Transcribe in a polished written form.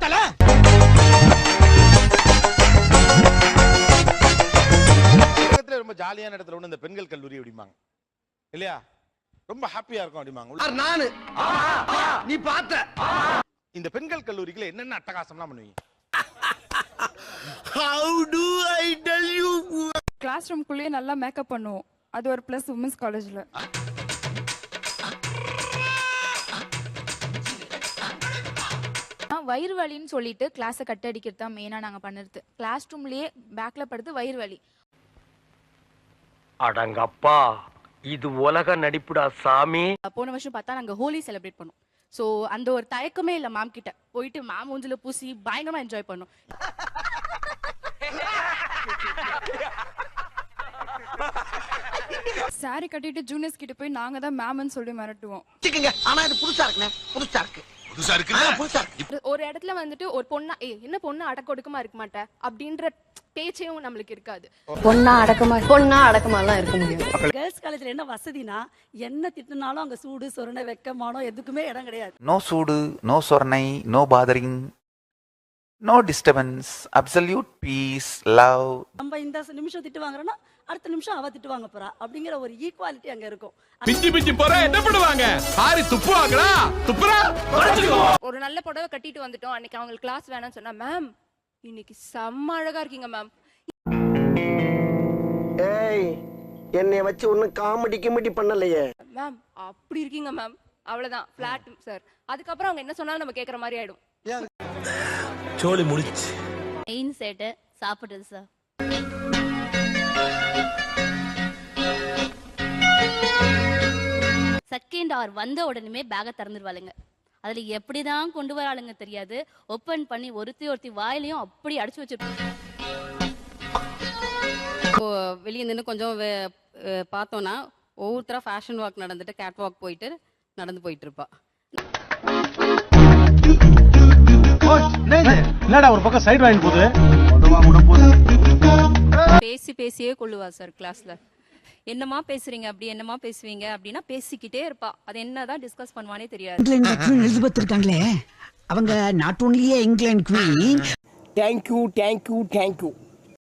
தல. ரொம்ப ஜாலியான இடத்துல ஒண்ணு இந்த பெண்கள் கல்லூரி அப்படிம்பாங்க இல்லையா? ரொம்ப ஹாப்பியா இருக்கும் அப்படிம்பாங்க. நானு நீ பார்த்த இந்த பெண்கள் கல்லூரிக்குள்ள என்னென்ன அட்டகாசம்லாம் பண்ணுவீங்க? How do I tell you? Class ரூம்குள்ளேயே நல்லா மேக்கப் பண்ணுவோம். அது ஒரு ப்ளஸ் உமன்ஸ் காலேஜ்ல. வயிறு வலின்னு சொல்லிட்டு கிளாஸை கட் அடிக்கிறது தான் மெயினாக நாங்கள் பண்ணுறது. கிளாஸ் ரூம்லேயே பேக்கில் படுத்து வயிறு வலி. அடங்கப்பா, இது உலக நடிப்புடா சாமி. போன வருஷம் பார்த்தா நாங்கள் ஹோலி செலிப்ரேட் பண்ணோம். ஸோ அந்த ஒரு தயக்கமே இல்லை மேம் கிட்ட. போயிட்டு மேம் மூஞ்சில பூசி பயங்கரமாக என்ஜாய் பண்ணோம். சாரி கட்டிட்டு ஜூனியர்ஸ் கிட்ட போய் நாங்க தான் மேம்னு சொல்லி மிரட்டுவோம். ஆனா இது புதுசா இருக்குண்ணே. புதுசா இருக்கு. ஒரு இடத்துல வந்துட்டு ஒரு பொண்ணா என்ன பொண்ணு அடக்கொடுக்கமா இருக்க மாட்டேன் அப்படின்ற பேச்சையும் நம்மளுக்கு இருக்காது. பொண்ணா அடக்கமாலாம் இருக்க முடியாது. கேர்ள்ஸ் காலேஜ்ல என்ன வசதினா என்ன திட்டுனாலும் அங்க சூடு சொரணை வெக்கமானோ எதுக்குமே இடம் கிடையாது. நோ சூடு, நோ சொரணை, no bothering, no disturbance, absolute peace, love. நம்ம இந்த நிமிஷம் திட்டு வாங்குறோம்னா அடுத்த நிமிஷம் அவ திட்டு வாங்க போறா அப்படிங்கிற ஒரு ஈக்குவாலிட்டி அங்க இருக்கும். பிச்சி போற என்ன பண்ணுவாங்க? ஆரி துப்புவாங்களா? துப்புறா. ஒரு நல்ல புடவை கட்டிட்டு வந்துட்டோம். அன்னைக்கு அவங்களுக்கு கிளாஸ் வேணாம்னு சொன்னா, மேம் இன்னைக்கு செம்ம அழகா இருக்கீங்க மேம். ஏய், என்னைய வச்சு ஒன்னும் காமெடி பண்ணலையே. மேம் அப்படி இருக்கீங்க மேம். அவ்வளவுதான் ஃபிளாட் சார். அதுக்கப்புறம் அவங்க என்ன சொன்னாலும் நம்ம கேட்கற மாதிரி ஆயிடும். சோலி முடிச்சு. மெயின் செட்டு சாப்பிடுறது சார். செகண்ட் ஹவர் வந்த உடனே பேக்கை திறந்துருவாளுங்க. அதுல எப்படிதான் கொண்டு வராளுங்க தெரியாது. ஓப்பன் பண்ணி ஒருத்தி வாயிலையும் அப்படி அடிச்சு வச்சிருப்போம். வெளியே நின்று கொஞ்சம் பார்த்தோன்னா ஒவ்வொருத்தரா ஃபேஷன் வாக் நடந்துட்டு கேட் வாக் போயிட்டு நடந்து போயிட்டு இருப்பா. என்னடா ஒரு பக்கம் சைடு வாங்கி போகுது. பேசியே கொள்ளுவா சார் கிளாஸ்ல. என்னமா பேசுறீங்க அப்படி என்னமா பேசுவீங்க அப்படின்னா பேசிக்கிட்டே இருப்பா. அது என்னதான் டிஸ்கஸ் பண்ணுவானே தெரியாது. இங்கிலாந்து எலிசபெத் இருக்காங்களே அவங்க not only England queen. Thank you